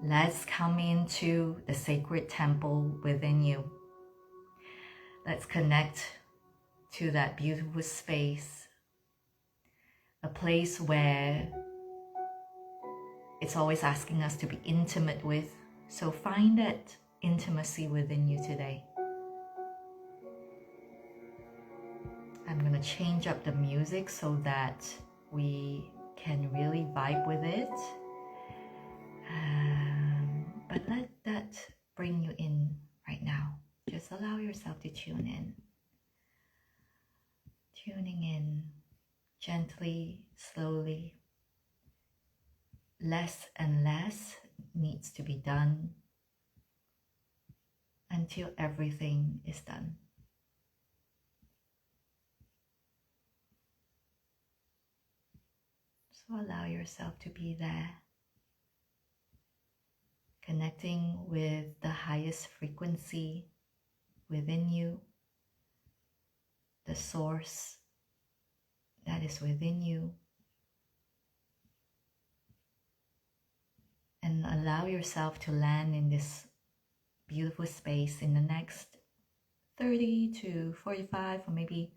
Let's come into the sacred temple within you. Let's connect to that beautiful space, a place where it's always asking us to be intimate with. So find that intimacy within you today. I'm going to change up the music so that we can really vibe with it. But let that bring you in right now. Just allow yourself to tune in. Tuning in gently, slowly. Less and less needs to be done until everything is done. So allow yourself to be there, connecting with the highest frequency within you, the source that is within you, and allow yourself to land in this beautiful space in the next 30 to 45 or maybe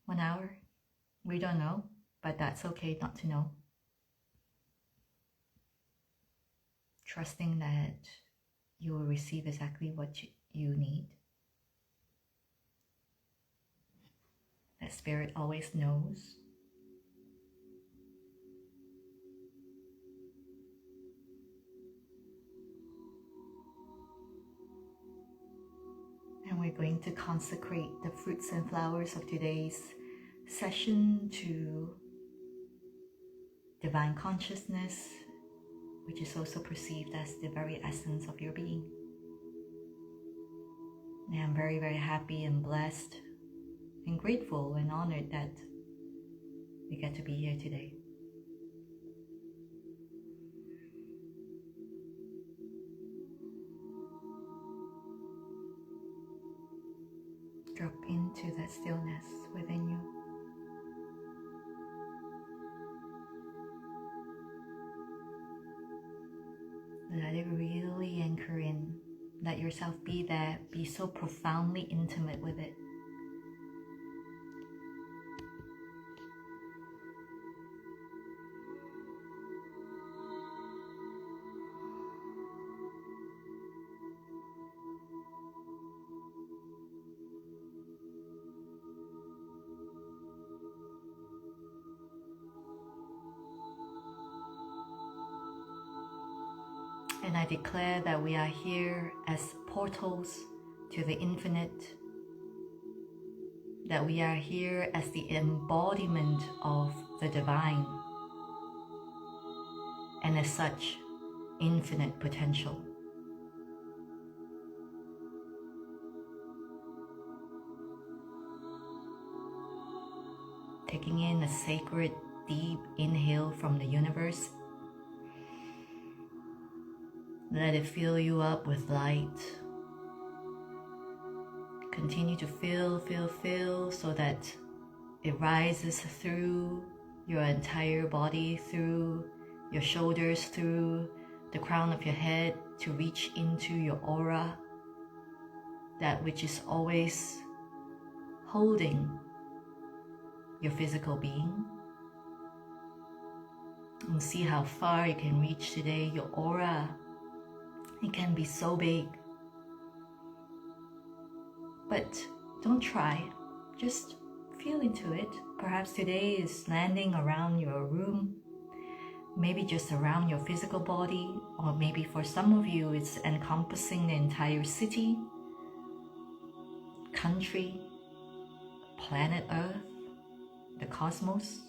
1 hour. We don't know, but that's okay not to know. Trusting that you will receive exactly what you need. That Spirit always knows. And we're going to consecrate the fruits and flowers of today's session to divine consciousness, which is also perceived as the very essence of your being. And I'm very, very happy and blessed and grateful and honored that we get to be here today. Drop into that stillness within you. Let it really anchor in. Let yourself be there. Be so profoundly intimate with it. And I declare that we are here as portals to the infinite, that we are here as the embodiment of the divine, and as such, infinite potential. Taking in a sacred, deep inhale from the universe. Let it fill you up with light. Continue to fill so that it rises through your entire body, through your shoulders, through the crown of your head, to reach into your aura, that which is always holding your physical being. And see how far you can reach today. Your aura, it can be so big. But don't try, just feel into it. Perhaps today is landing around your room, maybe just around your physical body, or maybe for some of you it's encompassing the entire city, country, planet Earth, the cosmos.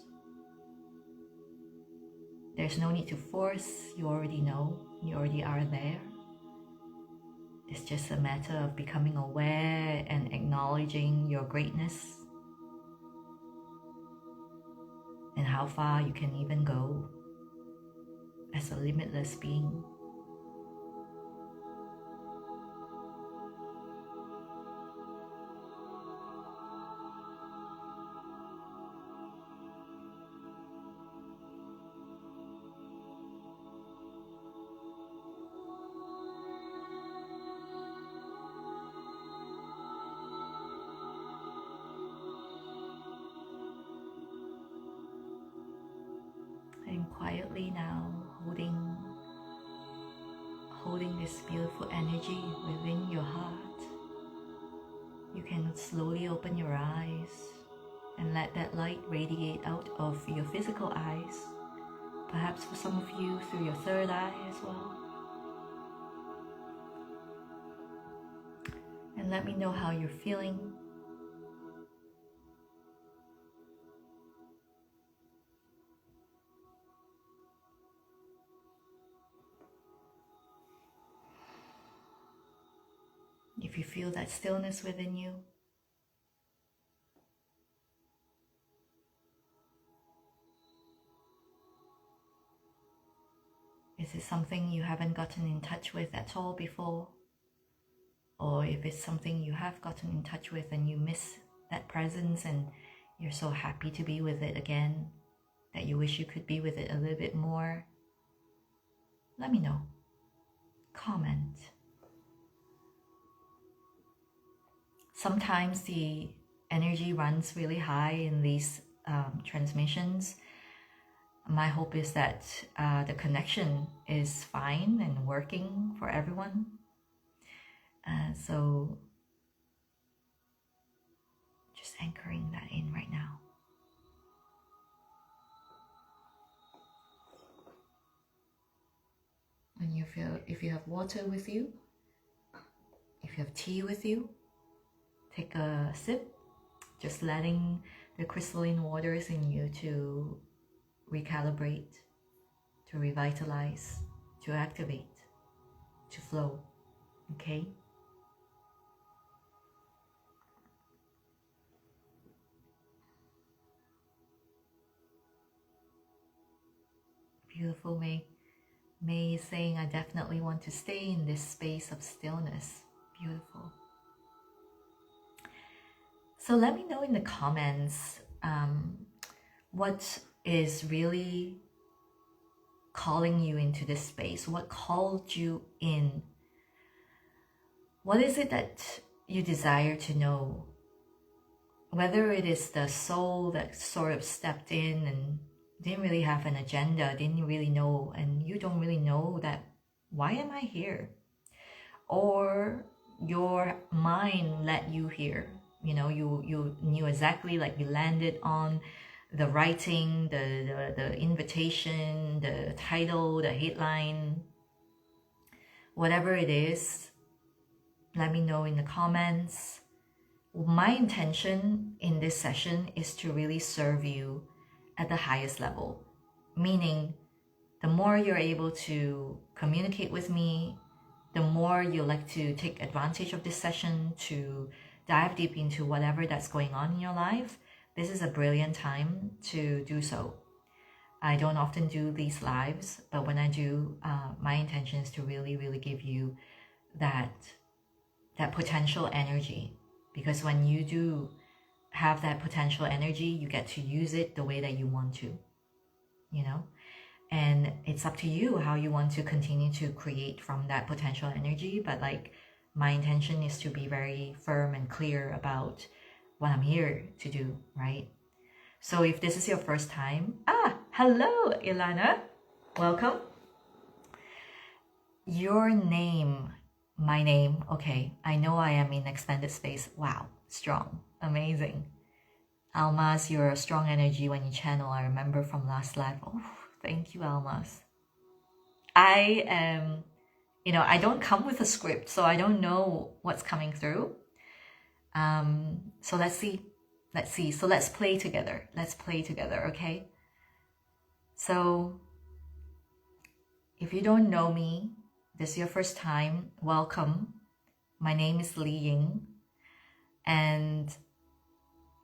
There's no need to force, you already know, you already are there. It's just a matter of becoming aware and acknowledging your greatness and how far you can even go as a limitless being. quietly now, holding this beautiful energy within your heart, you can slowly open your eyes and let that light radiate out of your physical eyes, perhaps for some of you through your third eye as well. And let me know how you're feeling. If you feel that stillness within you, is it something you haven't gotten in touch with at all before? Or if it's something you have gotten in touch with and you miss that presence and you're so happy to be with it again, that you wish you could be with it a little bit more, let me know. Comment. Sometimes the energy runs really high in these transmissions. My hope is that the connection is fine and working for everyone. So just anchoring that in right now. And you feel, if you have water with you, if you have tea with you, take a sip, just letting the crystalline waters in you to recalibrate, to revitalize, to activate, to flow, okay? Beautiful. May is saying, I definitely want to stay in this space of stillness. Beautiful. So let me know in the comments what is really calling you into this space. What called you in? What is it that you desire to know? Whether it is the soul that sort of stepped in and didn't really have an agenda, didn't really know, and you don't really know that, why am I here? Or your mind led you here. You know, you knew exactly, like you landed on the writing, the invitation, the title, the headline, whatever it is, let me know in the comments. My intention in this session is to really serve you at the highest level, meaning the more you're able to communicate with me, the more you like to take advantage of this session to dive deep into whatever that's going on in your life. This is a brilliant time to do so. I don't often do these lives, but when I do, my intention is to really, really give you that potential energy. Because when you do have that potential energy, you get to use it the way that you want to, you know? And it's up to you how you want to continue to create from that potential energy. But like, my intention is to be very firm and clear about what I'm here to do, right? So if this is your first time, hello, Ilana, welcome. Your name, my name, okay, I know I am in expanded space. Wow, strong, amazing. Almas, you're a strong energy when you channel. I remember from last live. Oh, thank you, Almas. I am, I don't come with a script, so I don't know what's coming through. So let's see. So let's play together. Okay? So if you don't know me, this is your first time, welcome. My name is Li Ying, and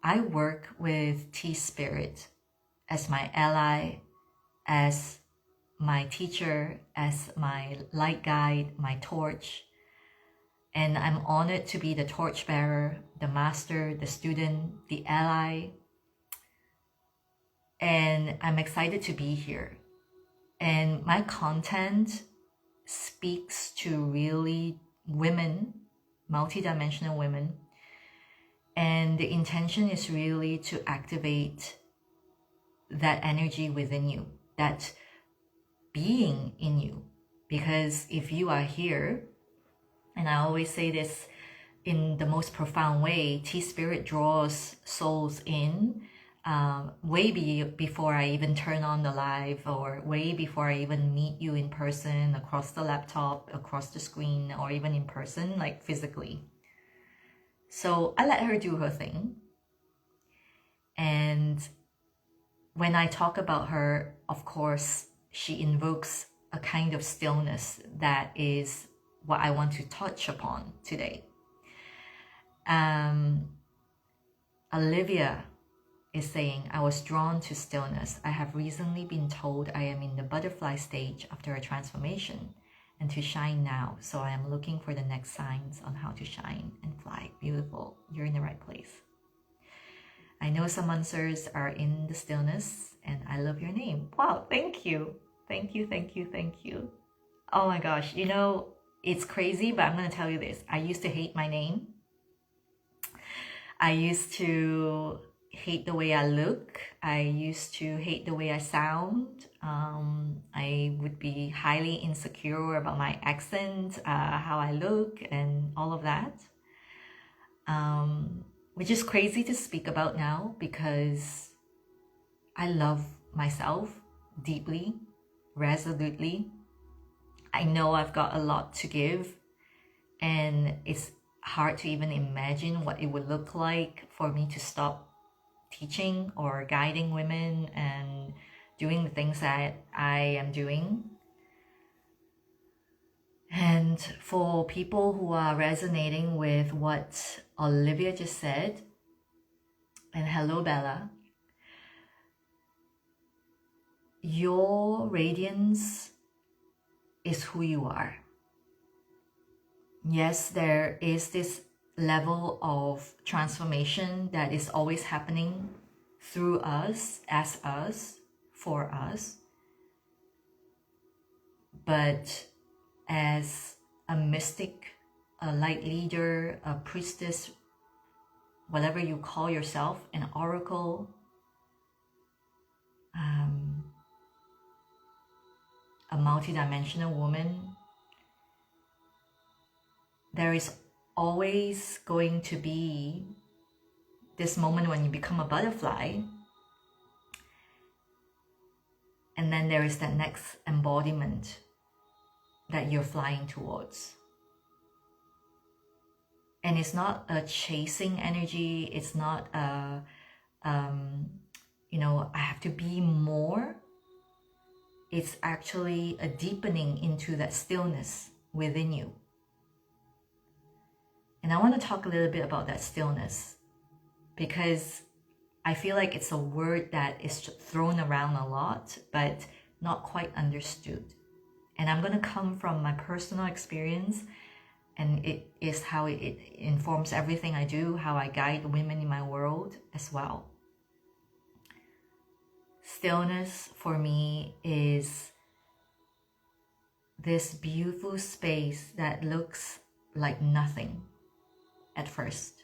I work with T-Spirit as my ally, as my teacher, as my light guide, my torch. And I'm honored to be the torchbearer, the master, the student, the ally. And I'm excited to be here. And my content speaks to really women, multidimensional women. And the intention is really to activate that energy within you, that being in you. Because if you are here, and I always say this in the most profound way, T-Spirit draws souls in before I even turn on the live, or way before I even meet you in person, across the laptop, across the screen, or even in person, like physically. So I let her do her thing. And when I talk about her, of course, she invokes a kind of stillness that is what I want to touch upon today. Olivia is saying, I was drawn to stillness. I have recently been told I am in the butterfly stage after a transformation and to shine now. So I am looking for the next signs on how to shine and fly. Beautiful. You're in the right place. I know some answers are in the stillness, and I love your name. Wow, thank you. Thank you, thank you, thank you. Oh my gosh, you know, it's crazy, but I'm going to tell you this. I used to hate my name. I used to hate the way I look. I used to hate the way I sound. I would be highly insecure about my accent, how I look, and all of that. Which is crazy to speak about now because I love myself deeply, resolutely. I know I've got a lot to give, and it's hard to even imagine what it would look like for me to stop teaching or guiding women and doing the things that I am doing. And for people who are resonating with what Olivia just said, and hello Bella, your radiance is who you are. Yes, there is this level of transformation that is always happening through us, as us, for us. But as a mystic, a light leader, a priestess, whatever you call yourself, an oracle, a multidimensional woman, there is always going to be this moment when you become a butterfly, and then there is that next embodiment that you're flying towards. And it's not a chasing energy, it's not a, I have to be more. It's actually a deepening into that stillness within you. And I want to talk a little bit about that stillness because I feel like it's a word that is thrown around a lot, but not quite understood. And I'm going to come from my personal experience, and it is how it informs everything I do, how I guide women in my world as well. Stillness for me is this beautiful space that looks like nothing at first.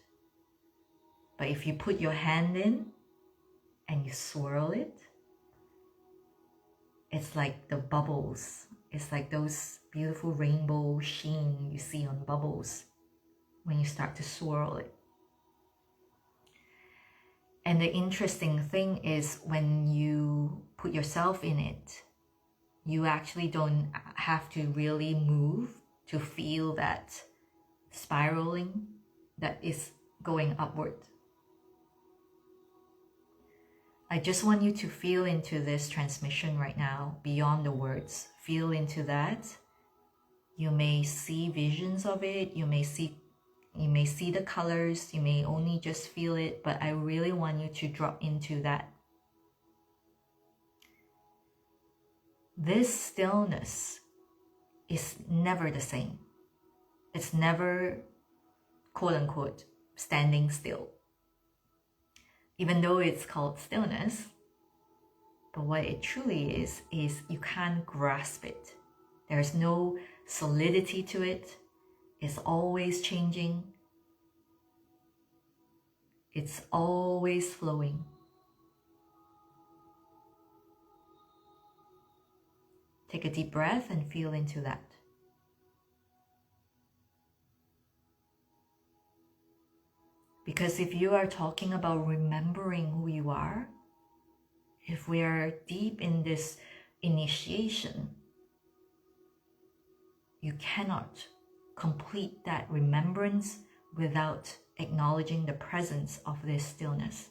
But if you put your hand in and you swirl it, it's like the bubbles. It's like those beautiful rainbow sheen you see on bubbles when you start to swirl it. And the interesting thing is when you put yourself in it, you actually don't have to really move to feel that spiraling that is going upward. I just want you to feel into this transmission right now, beyond the words. Feel into that. You may see visions of it, you may see the colors, you may only just feel it, but I really want you to drop into that. This stillness is never the same. It's never, quote unquote, standing still. Even though it's called stillness, but what it truly is you can't grasp it. There's no solidity to it. It's always changing. It's always flowing. Take a deep breath and feel into that. Because if you are talking about remembering who you are, if we are deep in this initiation, you cannot complete that remembrance without acknowledging the presence of this stillness.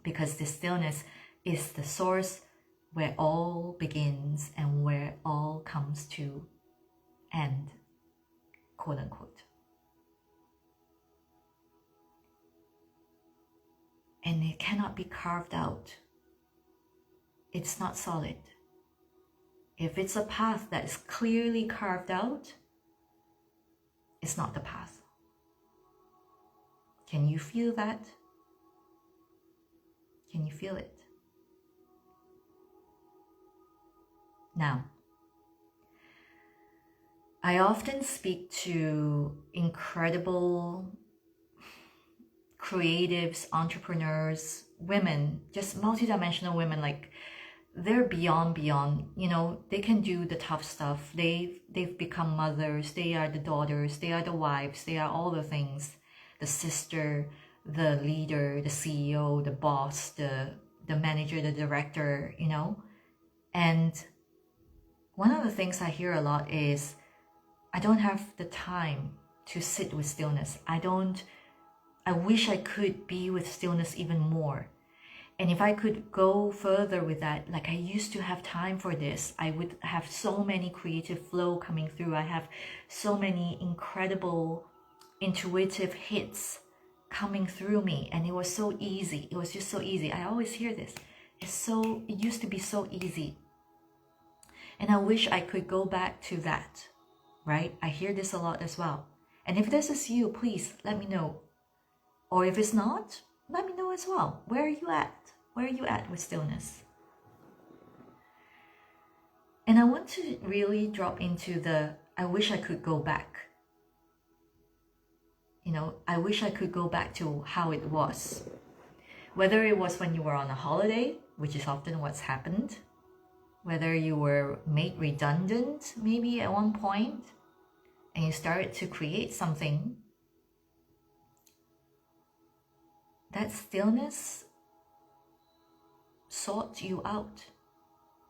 Because this stillness is the source where all begins and where all comes to end, quote unquote. And it cannot be carved out. It's not solid. If it's a path that is clearly carved out, it's not the path. Can you feel that? Can you feel it? Now, I often speak to incredible creatives, entrepreneurs, women, just multidimensional women, like they're beyond, you know, they can do the tough stuff. They've become mothers, they are the daughters, they are the wives, they are all the things, the sister, the leader, the CEO, the boss, the manager, the director, you know. And one of the things I hear a lot is, I don't have the time to sit with stillness. I wish I could be with stillness even more. And if I could go further with that, like I used to have time for this, I would have so many creative flow coming through. I have so many incredible intuitive hits coming through me. And it was so easy. It was just so easy. I always hear this. It used to be so easy. And I wish I could go back to that, right? I hear this a lot as well. And if this is you, please let me know. Or if it's not, let me know as well. Where are you at? Where are you at with stillness? And I want to really drop into I wish I could go back. You know, I wish I could go back to how it was. Whether it was when you were on a holiday, which is often what's happened. Whether you were made redundant maybe at one point, and you started to create something. That stillness sought you out.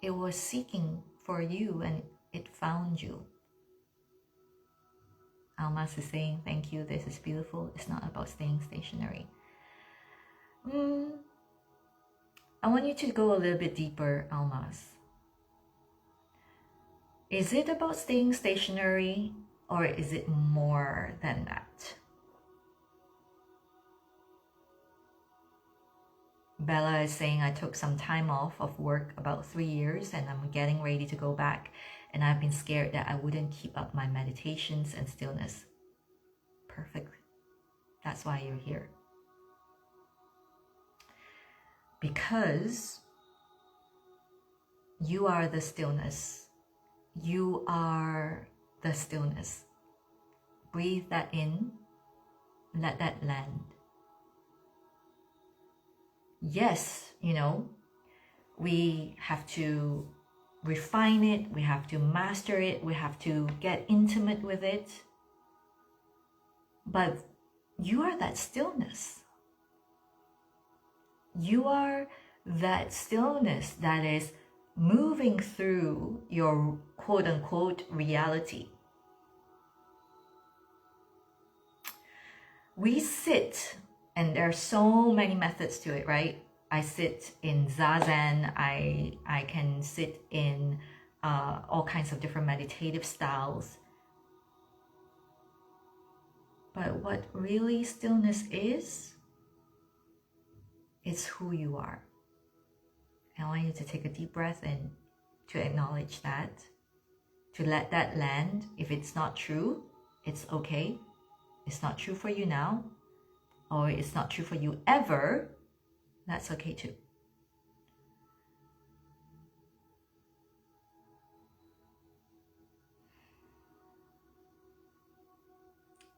It was seeking for you and it found you. Almas is saying, thank you, this is beautiful. It's not about staying stationary. I want you to go a little bit deeper, Almas. Is it about staying stationary or is it more than that? Bella is saying, I took some time off of work, about 3 years, and I'm getting ready to go back. And I've been scared that I wouldn't keep up my meditations and stillness. Perfect. That's why you're here. Because you are the stillness. You are the stillness. Breathe that in. Let that land. Yes, you know, we have to refine it, we have to master it, we have to get intimate with it. But you are that stillness. You are that stillness that is moving through your quote-unquote reality. We sit, and there are so many methods to it, right? I sit in Zazen, I can sit in all kinds of different meditative styles. But what really stillness is, it's who you are. I want you to take a deep breath in to acknowledge that, to let that land. If it's not true, it's okay. It's not true for you now, or it's not true for you ever, that's okay too.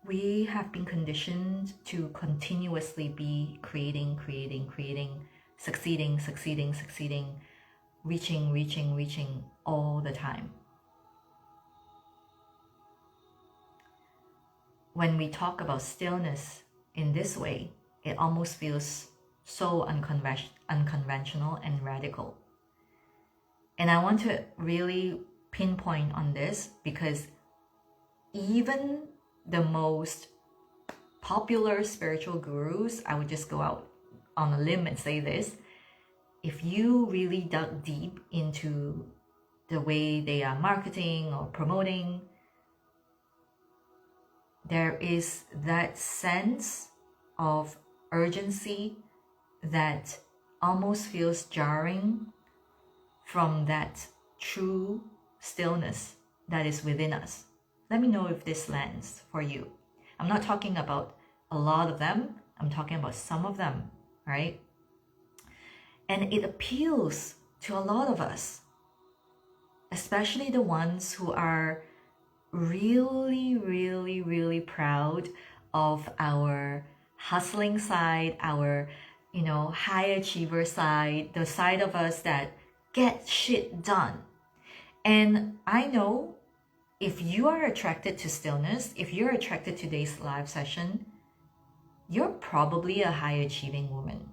We have been conditioned to continuously be creating, succeeding, reaching all the time. When we talk about stillness in this way, it almost feels so unconventional and radical. And I want to really pinpoint on this because even the most popular spiritual gurus, I would just go out on a limb and say this, if you really dug deep into the way they are marketing or promoting, there is that sense of urgency that almost feels jarring from that true stillness that is within us. Let me know if this lands for you. I'm not talking about a lot of them. I'm talking about some of them, right? And it appeals to a lot of us, especially the ones who are really proud of our hustling side, our, high achiever side, the side of us that get shit done. And I know if you are attracted to stillness, if you're attracted to today's live session, you're probably a high achieving woman,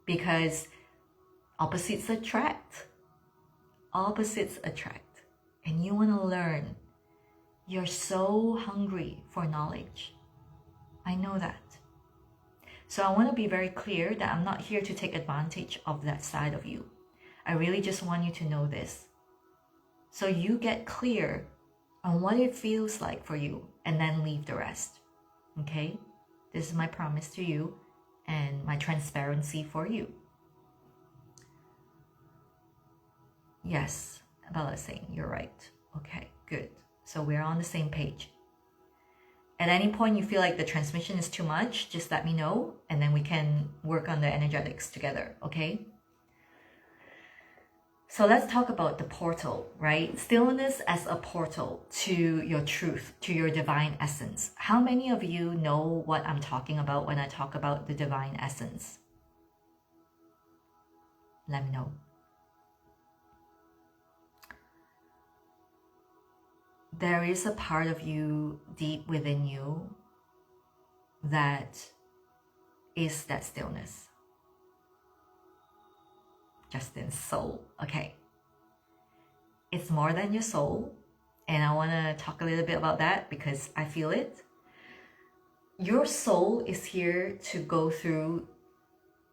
because opposites attract. Opposites attract. And you want to learn. You're so hungry for knowledge. I know that. So I want to be very clear that I'm not here to take advantage of that side of you. I really just want you to know this, so you get clear on what it feels like for you, and then leave the rest. Okay? This is my promise to you and my transparency for you. Yes, Bella's saying you're right. Okay, good. So we're on the same page. At any point you feel like the transmission is too much, just let me know, and then we can work on the energetics together, okay? So let's talk about the portal, right? Stillness as a portal to your truth, to your divine essence. How many of you know what I'm talking about when I talk about the divine essence? Let me know. There is a part of you deep within you that is that stillness. Justin's soul. Okay. It's more than your soul. And I want to talk a little bit about that because I feel it. Your soul is here to go through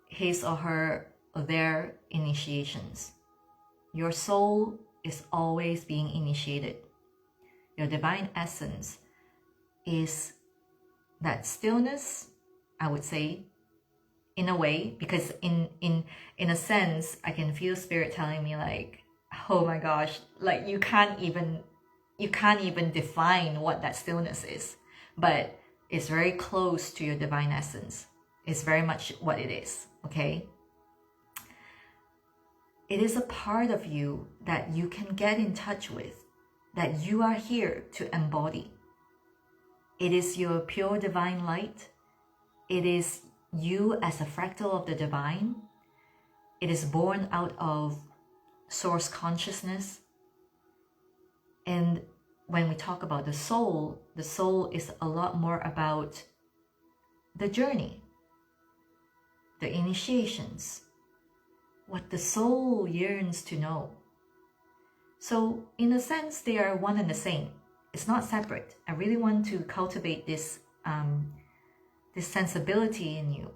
his or her or their initiations. Your soul is always being initiated. Your divine essence is that stillness, I would say, in a way, because in a sense, I can feel spirit telling me like, oh my gosh, like you can't even define what that stillness is, but it's very close to your divine essence. It's very much what it is, okay? It is a part of you that you can get in touch with, that you are here to embody. It is your pure divine light. It is you as a fractal of the divine. It is born out of source consciousness. And when we talk about the soul is a lot more about the journey, the initiations, what the soul yearns to know. So in a sense, they are one and the same. It's not separate. I really want to cultivate this sensibility in you,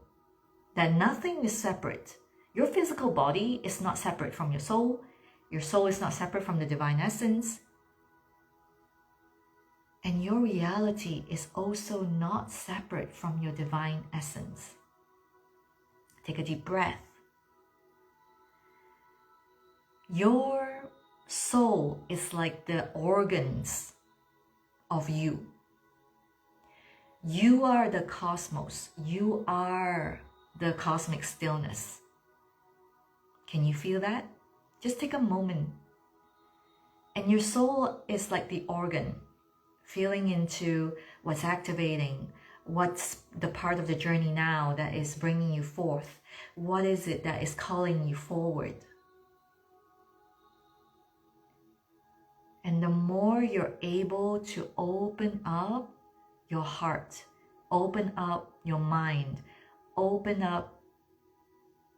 that nothing is separate. Your physical body is not separate from your soul. Your soul is not separate from the divine essence. And your reality is also not separate from your divine essence. Take a deep breath. Your soul is like the organs of you. You are the cosmos. You are the cosmic stillness. Can you feel that? Just take a moment. And your soul is like the organ, feeling into what's activating, what's the part of the journey now that is bringing you forth. What is it that is calling you forward? more you're able to open up your heart, open up your mind, open up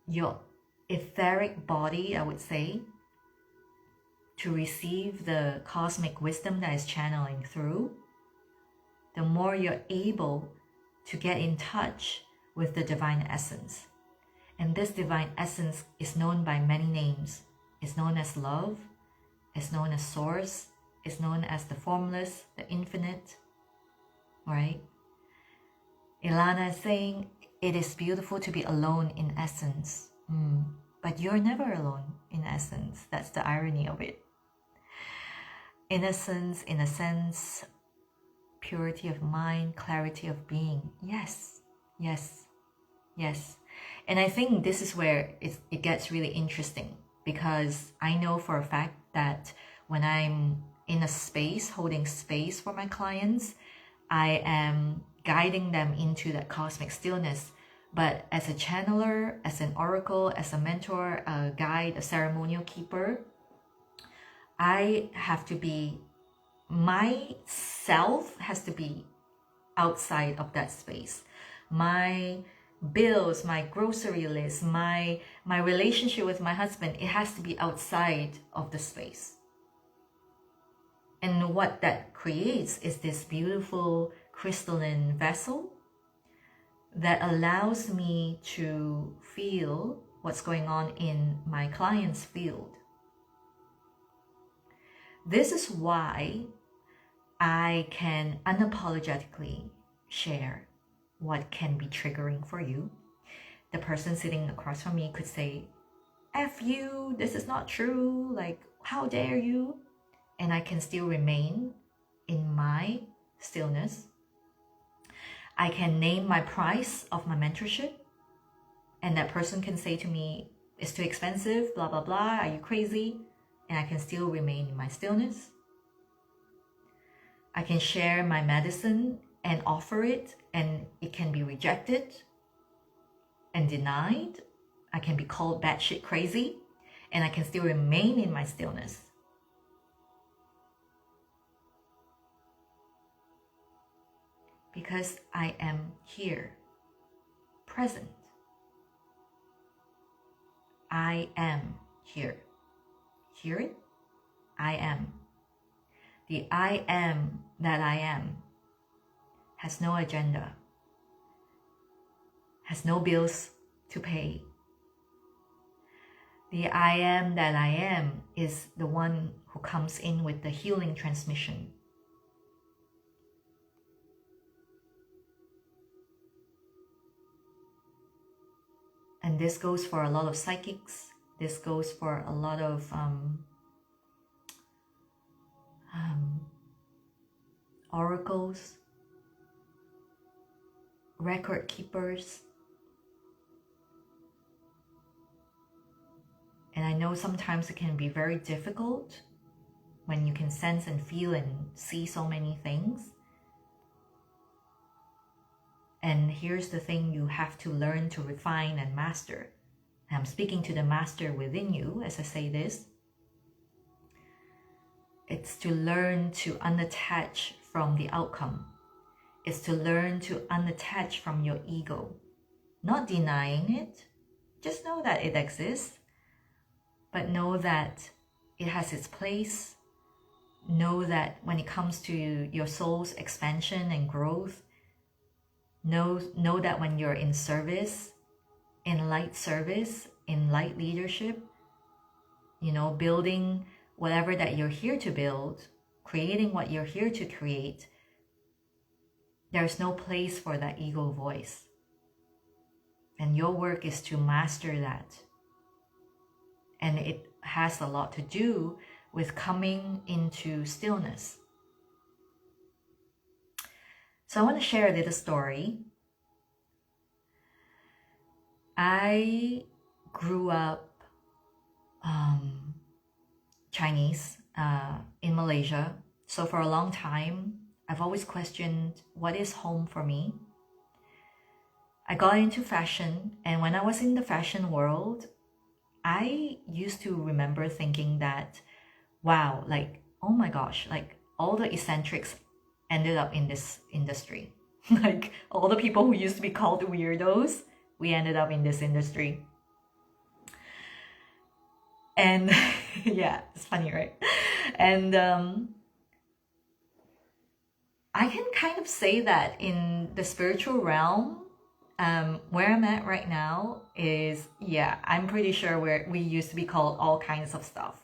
your etheric body, I would say, to receive the cosmic wisdom that is channeling through, the more you're able to get in touch with the divine essence. And this divine essence is known by many names. It's known as love, it's known as source, it's known as the formless, the infinite, right? Ilana is saying, it is beautiful to be alone in essence. But you're never alone in essence. That's the irony of it. Innocence, in a sense, purity of mind, clarity of being. Yes, yes, yes. And I think this is where it gets really interesting, because I know for a fact that when I'm in a space, holding space for my clients, I am guiding them into that cosmic stillness. But as a channeler, as an oracle, as a mentor, a guide, a ceremonial keeper, I have to be, myself has to be outside of that space. My bills, my grocery list, my relationship with my husband, it has to be outside of the space. And what that creates is this beautiful crystalline vessel that allows me to feel what's going on in my client's field. This is why I can unapologetically share what can be triggering for you. The person sitting across from me could say, F you, this is not true, like, how dare you? And I can still remain in my stillness. I can name my price of my mentorship, and that person can say to me, it's too expensive, blah, blah, blah, are you crazy? And I can still remain in my stillness. I can share my medicine and offer it, and it can be rejected and denied. I can be called batshit crazy, and I can still remain in my stillness. Because I am here, present. I am here. Hear it? I am. The I am that I am has no agenda, has no bills to pay. The I am that I am is the one who comes in with the healing transmission. And this goes for a lot of psychics. This goes for a lot of oracles, record keepers. And I know sometimes it can be very difficult when you can sense and feel and see so many things. And here's the thing you have to learn to refine and master. I'm speaking to the master within you as I say this. It's to learn to unattach from the outcome. It's to learn to unattach from your ego. Not denying it, just know that it exists, but know that it has its place. Know that when it comes to your soul's expansion and growth, know that when you're in service, in light service, in light leadership, building whatever that you're here to build, creating what you're here to create, there's no place for that ego voice. And your work is to master that. And it has a lot to do with coming into stillness. So I want to share a little story. I grew up Chinese in Malaysia. So for a long time, I've always questioned what is home for me. I got into fashion, and when I was in the fashion world, I used to remember thinking that, wow, like oh my gosh, like all the eccentrics ended up in this industry. Like all the people who used to be called weirdos, we ended up in this industry. And yeah, it's funny, right? And I can kind of say that in the spiritual realm, where I'm at right now is, yeah, I'm pretty sure we used to be called all kinds of stuff.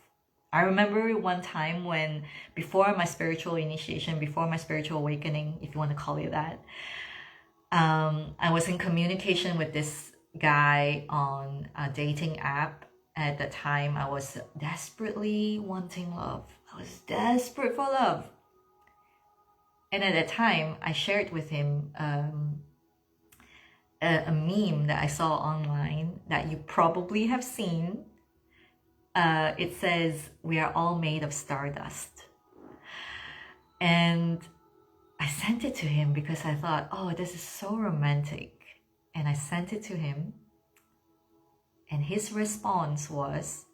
I remember one time when, before my spiritual initiation, before my spiritual awakening, if you want to call it that, I was in communication with this guy on a dating app. At the time, I was desperately wanting love. I was desperate for love. And at that time, I shared with him a meme that I saw online that you probably have seen. It says, "We are all made of stardust." And I sent it to him because I thought, oh, this is so romantic. And I sent it to him. And his response was,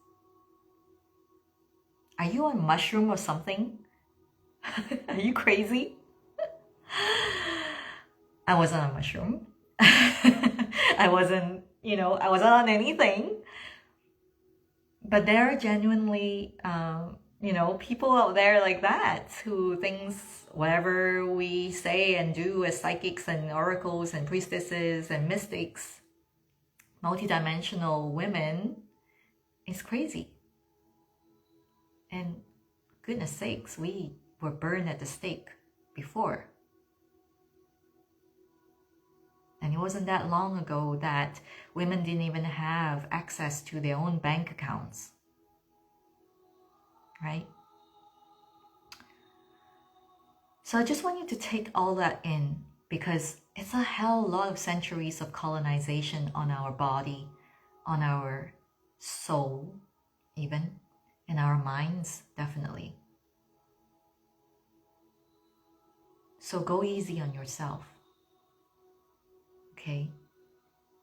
"Are you on mushroom or something? Are you crazy?" I wasn't on mushroom. I wasn't on anything. But there are genuinely, people out there like that who thinks whatever we say and do as psychics and oracles and priestesses and mystics, multidimensional women, is crazy. And goodness sakes, we were burned at the stake before. And it wasn't that long ago that women didn't even have access to their own bank accounts. Right? So I just want you to take all that in, because it's a hell lot of centuries of colonization on our body, on our soul even, and our minds, definitely. So go easy on yourself. Okay?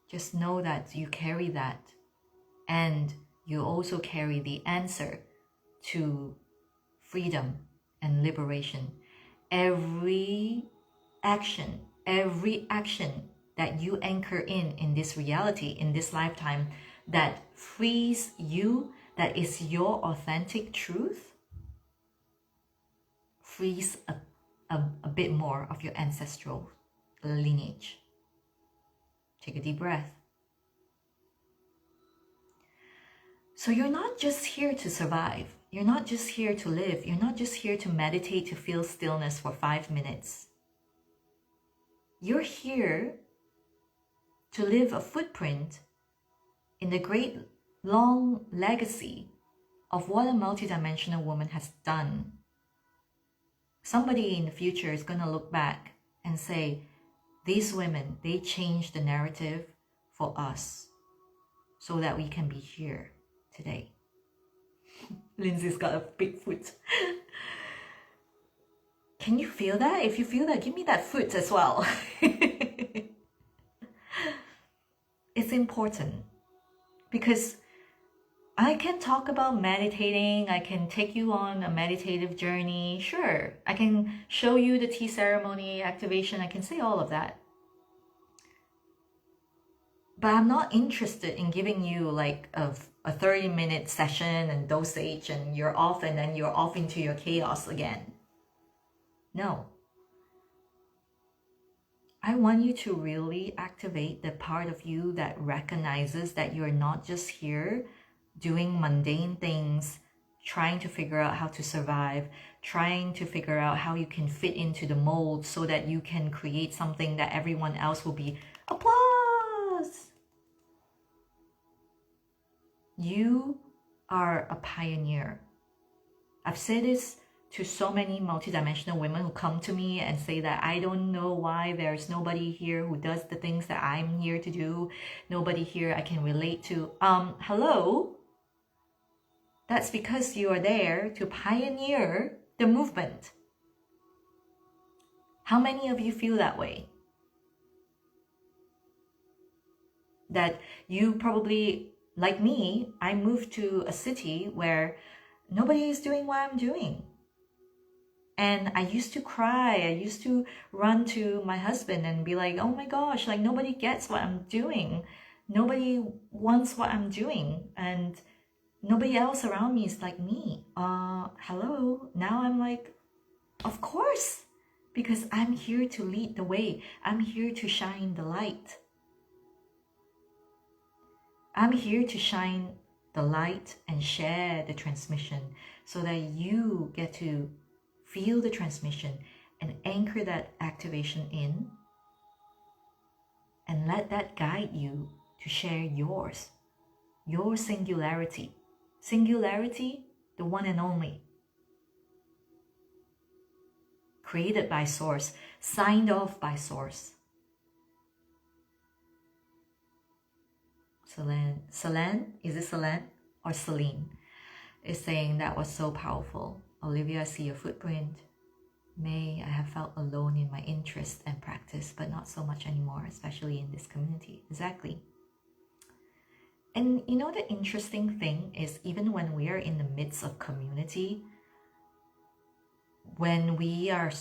Just know that you carry that, and you also carry the answer to freedom and liberation. Every action that you anchor in this reality, in this lifetime, that frees you, that is your authentic truth, frees a bit more of your ancestral lineage. Take a deep breath. So you're not just here to survive. You're not just here to live. You're not just here to meditate, to feel stillness for 5 minutes. You're here to leave a footprint in the great long legacy of what a multidimensional woman has done. Somebody in the future is going to look back and say, these women, they changed the narrative for us so that we can be here today. Lindsay's got a big foot. Can you feel that? If you feel that, give me that foot as well. It's important, because I can talk about meditating. I can take you on a meditative journey. Sure, I can show you the tea ceremony activation. I can say all of that. But I'm not interested in giving you like a 30-minute session and dosage and you're off, and then you're off into your chaos again. No. I want you to really activate the part of you that recognizes that you're not just here doing mundane things, trying to figure out how to survive, trying to figure out how you can fit into the mold so that you can create something that everyone else will be applause. You are a pioneer. I've said this to so many multidimensional women who come to me and say that I don't know why there's nobody here who does the things that I'm here to do. Nobody here I can relate to. Hello? That's because you are there to pioneer the movement. How many of you feel that way? That you probably, like me, I moved to a city where nobody is doing what I'm doing. And I used to cry. I used to run to my husband and be like, oh my gosh, like nobody gets what I'm doing. Nobody wants what I'm doing. And nobody else around me is like me. Hello. Now I'm like, of course, because I'm here to lead the way. I'm here to shine the light. I'm here to shine the light and share the transmission so that you get to feel the transmission and anchor that activation in and let that guide you to share yours, your singularity. Singularity, the one and only. Created by Source, signed off by Source. Selene, is it Selene or Celine, is saying that was so powerful. Olivia, I see your footprint. May I have felt alone in my interest and practice, but not so much anymore, especially in this community. Exactly. And you know, the interesting thing is, even when we are in the midst of community, when we have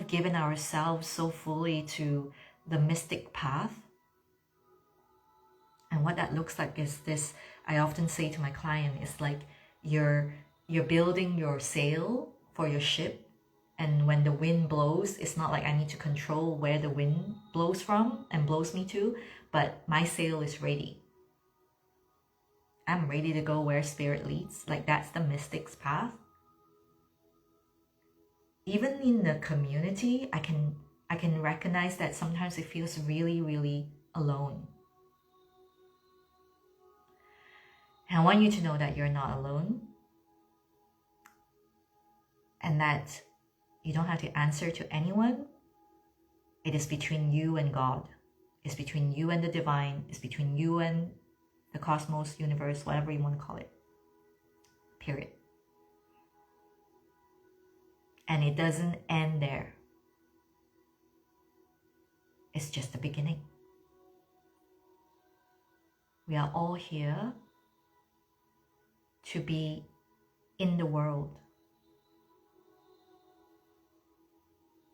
given ourselves so fully to the mystic path, and what that looks like is this, I often say to my client, it's like you're building your sail for your ship, and when the wind blows, it's not like I need to control where the wind blows from and blows me to, but my sail is ready. I'm ready to go where spirit leads. Like, that's the mystic's path. Even in the community, I can recognize that sometimes it feels really, really alone. And I want you to know that you're not alone, and that you don't have to answer to anyone. It is between you and God. It's between you and the divine. It's between you and the cosmos, universe, whatever you want to call it. Period. And it doesn't end there. It's just the beginning. We are all here to be in the world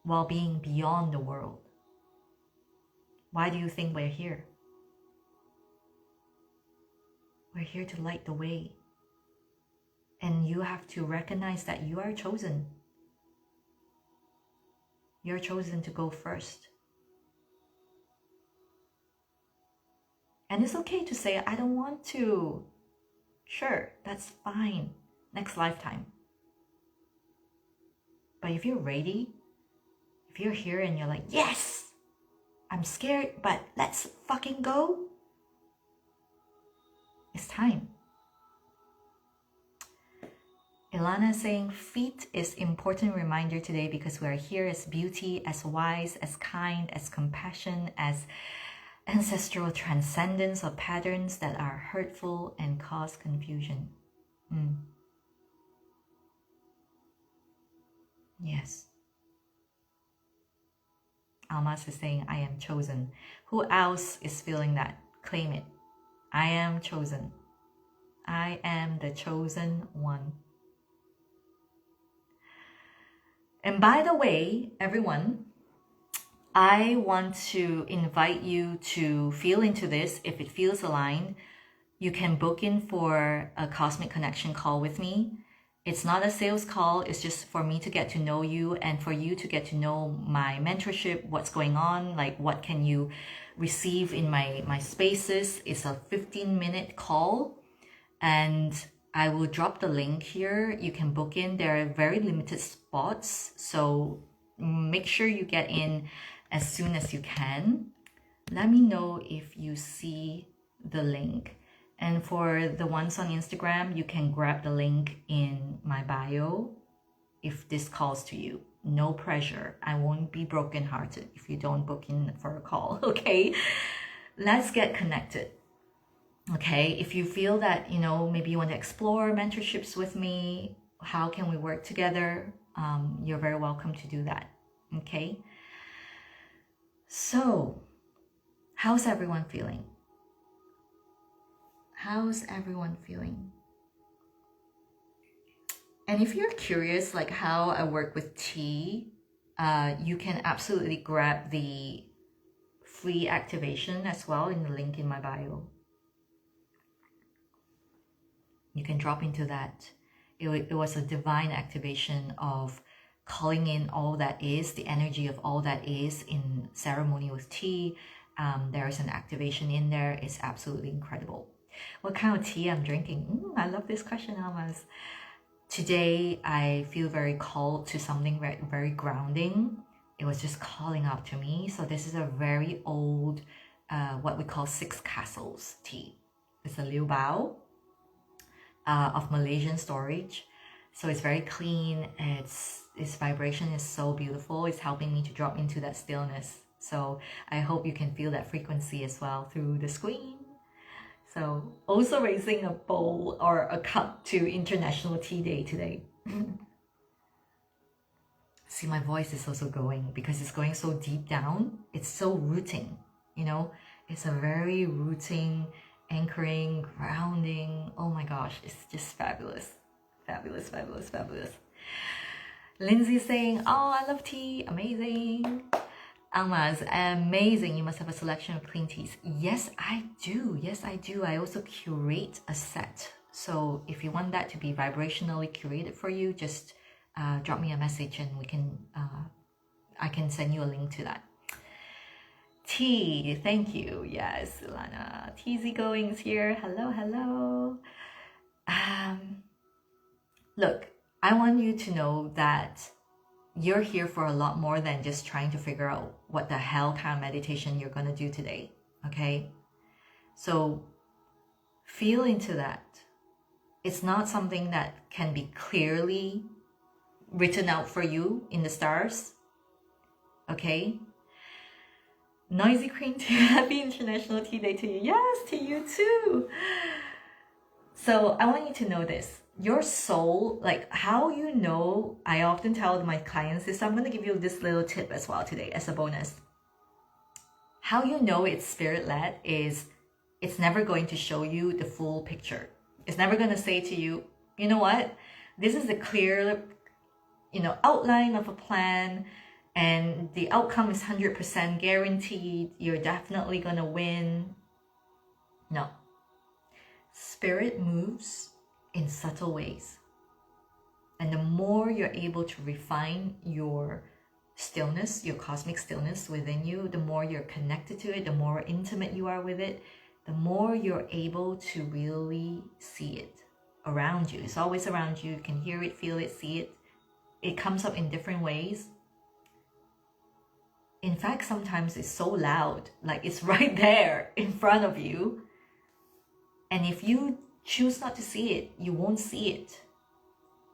while being beyond the world. Why do you think we're here? We're here to light the way. And you have to recognize that you are chosen. You're chosen to go first. And it's okay to say, I don't want to. Sure, that's fine. Next lifetime. But if you're ready, if you're here and you're like, yes, I'm scared, but let's fucking go. It's time. Ilana saying, feet is important reminder today because we are here as beauty, as wise, as kind, as compassion, as ancestral transcendence of patterns that are hurtful and cause confusion. Yes. Almas is saying, I am chosen. Who else is feeling that? Claim it. I am chosen. I am the chosen one. And by the way, everyone, I want to invite you to feel into this. If it feels aligned, you can book in for a Cosmic Connection call with me. It's not a sales call. It's just for me to get to know you and for you to get to know my mentorship, what's going on, like what can you receive in my spaces. It's a 15-minute call, and I will drop the link here. You can book in. There are very limited spots, so make sure you get in as soon as you can. Let me know if you see the link. And for the ones on Instagram, you can grab the link in my bio if this calls to you. No pressure. I won't be brokenhearted if you don't book in for a call, okay? Let's get connected, okay? If you feel that, maybe you want to explore mentorships with me, how can we work together? You're very welcome to do that, okay? So, how's everyone feeling? How's everyone feeling? And if you're curious like how I work with tea, you can absolutely grab the free activation as well in the link in my bio. You can drop into that. It was a divine activation of calling in all that is, the energy of all that is in ceremony with tea. There is an activation in there. It's absolutely incredible. What kind of tea I'm drinking? I love this question, Almas. Today, I feel very called to something very, very grounding. It was just calling out to me. So this is a very old, what we call Six Castles tea. It's a Liu Bao of Malaysian storage. So it's very clean. Its vibration is so beautiful. It's helping me to drop into that stillness. So I hope you can feel that frequency as well through the screen. So also raising a bowl or a cup to International Tea Day today. See, my voice is also going because it's going so deep down. It's so rooting, you know. It's a very rooting, anchoring, grounding. Oh my gosh, it's just fabulous. Fabulous, fabulous, fabulous. Lindsay saying, oh, I love tea. Amazing. Almas, amazing. You must have a selection of clean teas. Yes, I do. Yes, I do. I also curate a set. So if you want that to be vibrationally curated for you, just drop me a message and we can I can send you a link to that. Tea, thank you. Yes, Ilana. Teasy Goings here. Hello, hello. Look, I want you to know that you're here for a lot more than just trying to figure out what the hell kind of meditation you're going to do today, okay? So feel into that. It's not something that can be clearly written out for you in the stars, okay? Noisy Queen, happy International Tea Day to you. Yes, to you too. So I want you to know this. Your soul, like how you know, I often tell my clients this, so I'm going to give you this little tip as well today as a bonus. How you know it's spirit-led is it's never going to show you the full picture. It's never going to say to you, you know what, this is a clear, outline of a plan and the outcome is 100% guaranteed. You're definitely going to win. No. Spirit moves in subtle ways. And the more you're able to refine your stillness, your cosmic stillness within you, the more you're connected to it, the more intimate you are with it, the more you're able to really see it around you. It's always around you. You can hear it, feel it, see it. It comes up in different ways. In fact, sometimes it's so loud, like it's right there in front of you. And if you choose not to see it, you won't see it.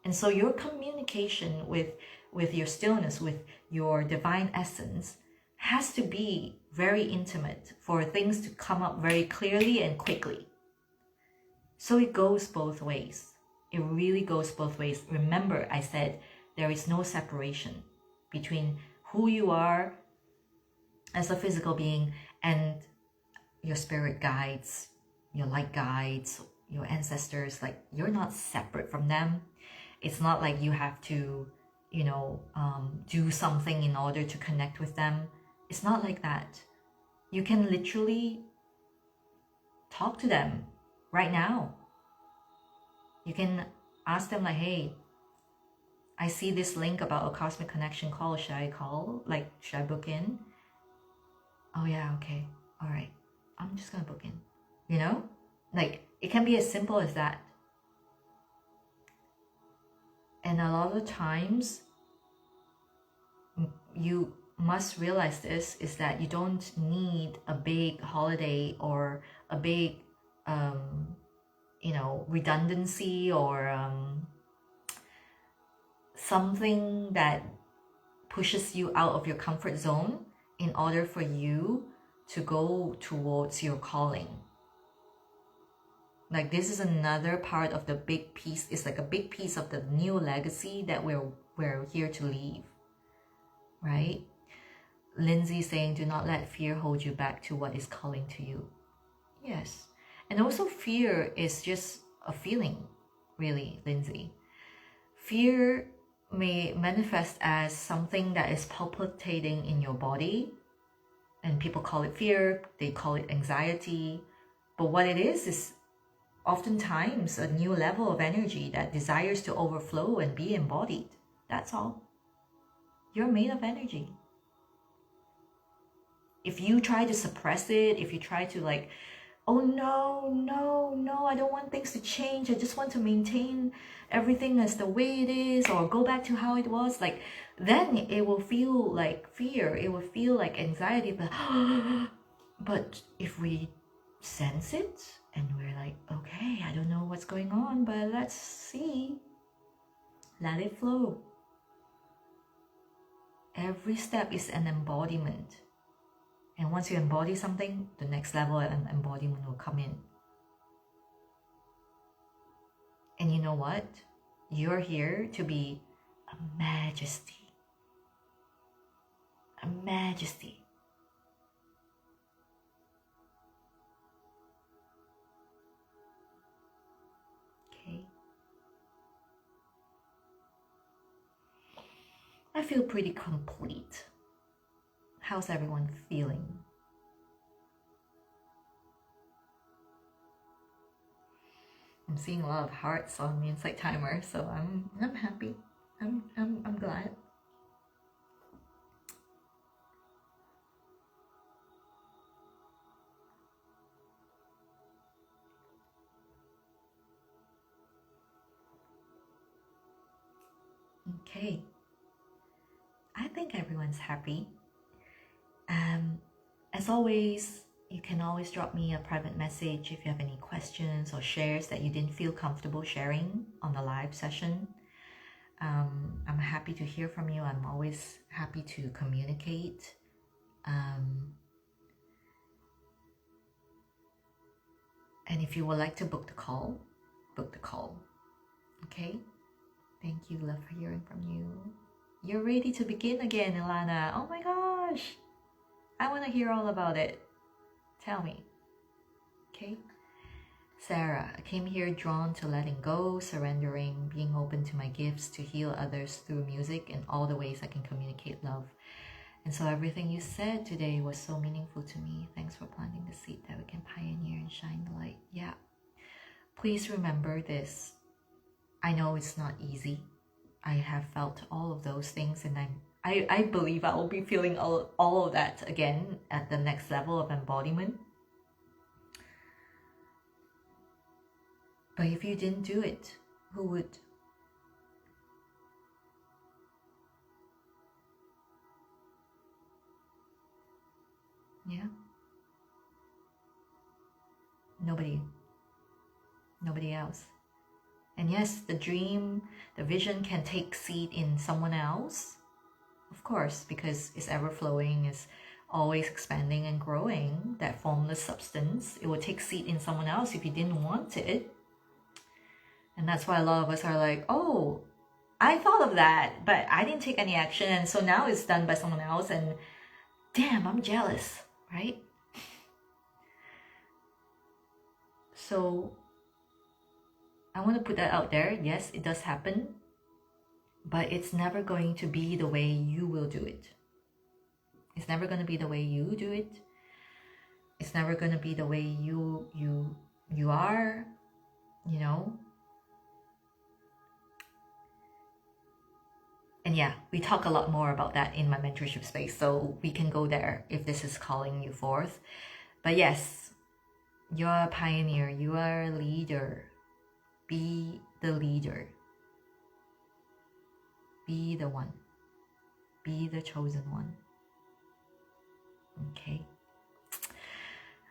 And so your communication with your stillness, with your divine essence, has to be very intimate for things to come up very clearly and quickly. So it goes both ways. It really goes both ways. Remember, I said there is no separation between who you are as a physical being and your spirit guides, your light guides, your ancestors. Like, you're not separate from them. It's not like you have to, do something in order to connect with them. It's not like that. You can literally talk to them right now. You can ask them like, hey, I see this link about a cosmic connection call. Should I call? Like, should I book in? Oh yeah, okay. All right. I'm just gonna book in. Like, it can be as simple as that. And a lot of times, you must realize this, is that you don't need a big holiday or a big, redundancy or something that pushes you out of your comfort zone in order for you to go towards your calling. Like, this is another part of the big piece. It's like a big piece of the new legacy that we're here to leave, right? Lindsay saying, do not let fear hold you back to what is calling to you. Yes. And also fear is just a feeling, really, Lindsay. Fear may manifest as something that is palpitating in your body, and people call it fear, they call it anxiety, but what it is oftentimes a new level of energy that desires to overflow and be embodied. That's all. You're made of energy. If you try to suppress it, if you try to like, oh no, I don't want things to change, I just want to maintain everything as the way it is, or go back to how it was, like, then it will feel like fear, it will feel like anxiety. But if we sense it and we're like, okay, I don't know what's going on, but let's see, let it flow. Every step is an embodiment. And once you embody something, the next level of embodiment will come in. And you know what? You're here to be a majesty. A majesty. Okay. I feel pretty complete. How's everyone feeling? I'm seeing a lot of hearts on the insight timer, so I'm happy. I'm glad. Okay. I think everyone's happy. As always, you can always drop me a private message if you have any questions or shares that you didn't feel comfortable sharing on the live session. I'm happy to hear from you. I'm always happy to communicate. And if you would like to book the call, book the call. Okay? Thank you. Love hearing from you. You're ready to begin again, Ilana. Oh my gosh. I want to hear all about it. Tell me. Okay? Sarah, I came here drawn to letting go, surrendering, being open to my gifts to heal others through music and all the ways I can communicate love. And so everything you said today was so meaningful to me. Thanks for planting the seed that we can pioneer and shine the light. Yeah. Please remember this. I know it's not easy. I have felt all of those things, and I believe I will be feeling all of that again at the next level of embodiment. But if you didn't do it, who would? Yeah? Nobody else. And yes, the dream, the vision can take seed in someone else. Of course, because it's ever flowing, it's always expanding and growing, that formless substance. It would take seed in someone else if you didn't want it. And that's why a lot of us are like, oh, I thought of that, but I didn't take any action. And so now it's done by someone else. And damn, I'm jealous, right? So I want to put that out there. Yes, it does happen, but it's never going to be the way you will do it. It's never going to be the way you do it. It's never going to be the way you are, you know. And yeah, we talk a lot more about that in my mentorship space, so we can go there if this is calling you forth. But yes, you're a pioneer, you are a leader. Be the leader. Be the one. Be the chosen one. Okay.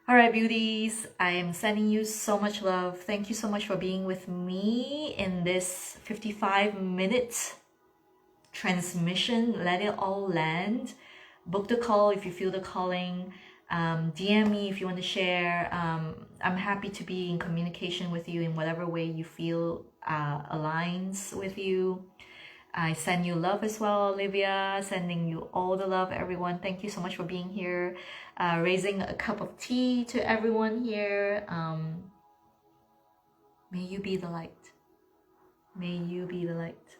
All right, beauties. I am sending you so much love. Thank you so much for being with me in this 55-minute transmission. Let it all land. Book the call if you feel the calling. DM me if you want to share. I'm happy to be in communication with you in whatever way you feel aligns with you. I send you love as well, Olivia. Sending you all the love, everyone. Thank you so much for being here. Raising a cup of tea to everyone here. May you be the light. May you be the light.